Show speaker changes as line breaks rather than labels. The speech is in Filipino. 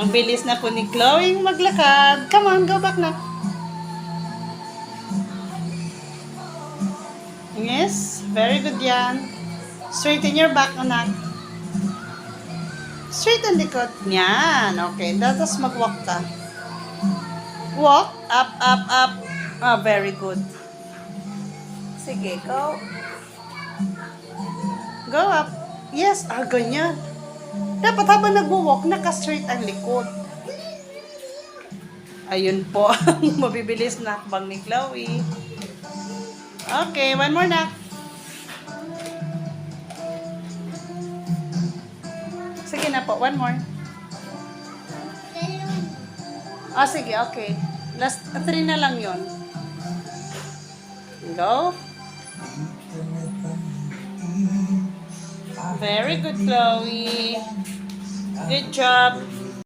Ang bilis na po ni Chloe maglakad. Come on, go back na. Yes, very good yan. Straighten your back, anak. Straighten likod. Yan, okay. Tapos mag-walk ka. Walk, up, up, up. Ah, very good. Sige, go. Go up. Yes, ganyan. Dapat habang nag-walk, naka-straight ang likod. Ayun po, mabibilis na akbang ni Chloe. Okay, one more na. Sige na po, one more. Sige, okay. Last 3 na lang yon. Go. Very good, Chloe. Good job.